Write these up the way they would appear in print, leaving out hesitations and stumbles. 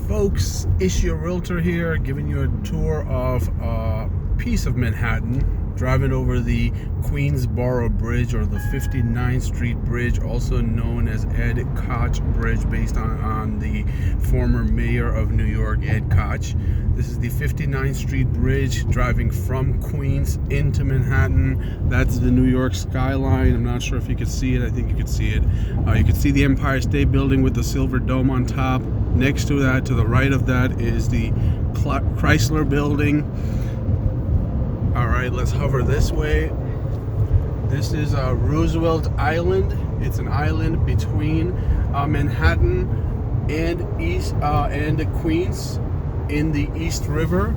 folks, Ish your realtor here, giving you a tour of a piece of Manhattan, driving over the Queensboro Bridge, or the 59th Street Bridge, also known as Ed Koch Bridge, based on the former mayor of New York, Ed Koch. This is the 59th Street Bridge, driving from Queens into Manhattan. That's the New York skyline. I'm not sure if you could see it. I think you could see it. You could see the Empire State Building with the silver dome on top. Next to that, to the right of that, is the Chrysler Building. All right, let's hover this way. This is Roosevelt Island. It's an island between Manhattan and Queens in the East River.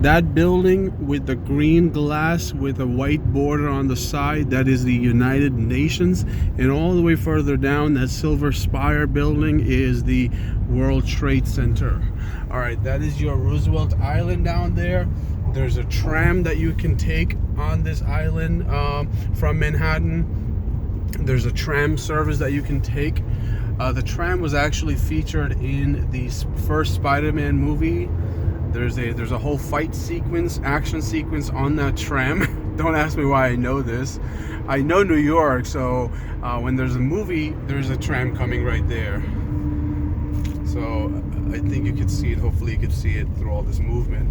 That building with the green glass with a white border on the side, that is the United Nations. And all the way further down, that Silver Spire building is the World Trade Center. All right, that is your Roosevelt Island down there. There's a tram that you can take on this island from Manhattan. There's a tram service that you can take. The tram was actually featured in the first Spider-Man movie. There's a whole fight sequence, action sequence on that tram. Don't ask me why I know this. I know New York, so when there's a movie, there's a tram coming right there. So I think you could see it. Hopefully you could see it through all this movement.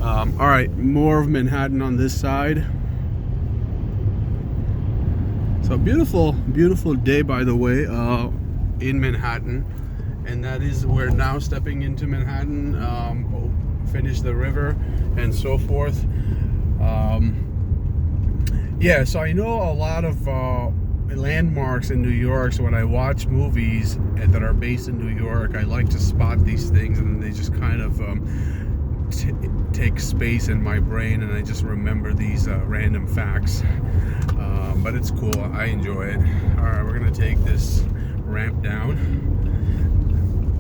All right, more of Manhattan on this side. So beautiful day, by the way, in Manhattan. And that is, we're now stepping into Manhattan, finish the river and so forth. Yeah, so I know a lot of landmarks in New York, so when I watch movies that are based in New York, I like to spot these things, and they just kind of take space in my brain, and I just remember these random facts. But it's cool, I enjoy it. All right, we're gonna take this ramp down.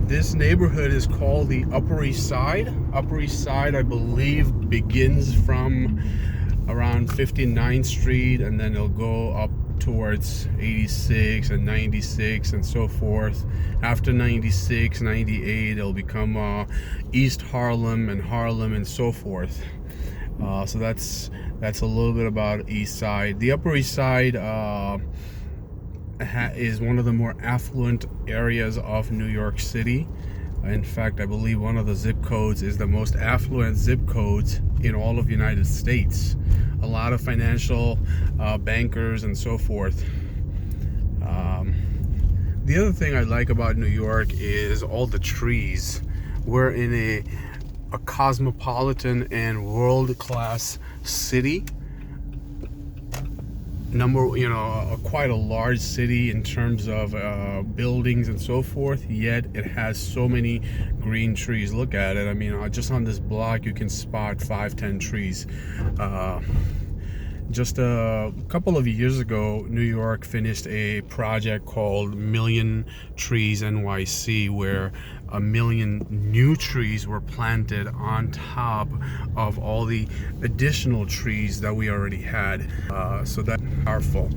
This neighborhood is called the Upper East Side. Upper East Side, I believe, begins from around 59th Street, and then it'll go up towards 86 and 96 and so forth. After 96, 98, it'll become East Harlem and so forth. So that's a little bit about East Side. The Upper East Side is one of the more affluent areas of New York City. In fact, I believe one of the zip codes is the most affluent zip codes in all of the United States. A lot of financial bankers and so forth. The other thing I like about New York is all the trees. We're in a cosmopolitan and world-class city. Quite a large city in terms of buildings and so forth, yet it has so many green trees. Look at it. I mean, just on this block you can spot 5-10 trees. Just a couple of years ago, New York finished a project called Million Trees NYC, where 1 million new trees were planted on top of all the additional trees that we already had. So that's powerful.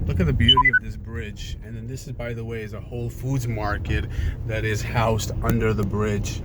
Look at the beauty of this bridge. And then this is, by the way, is a Whole Foods market that is housed under the bridge.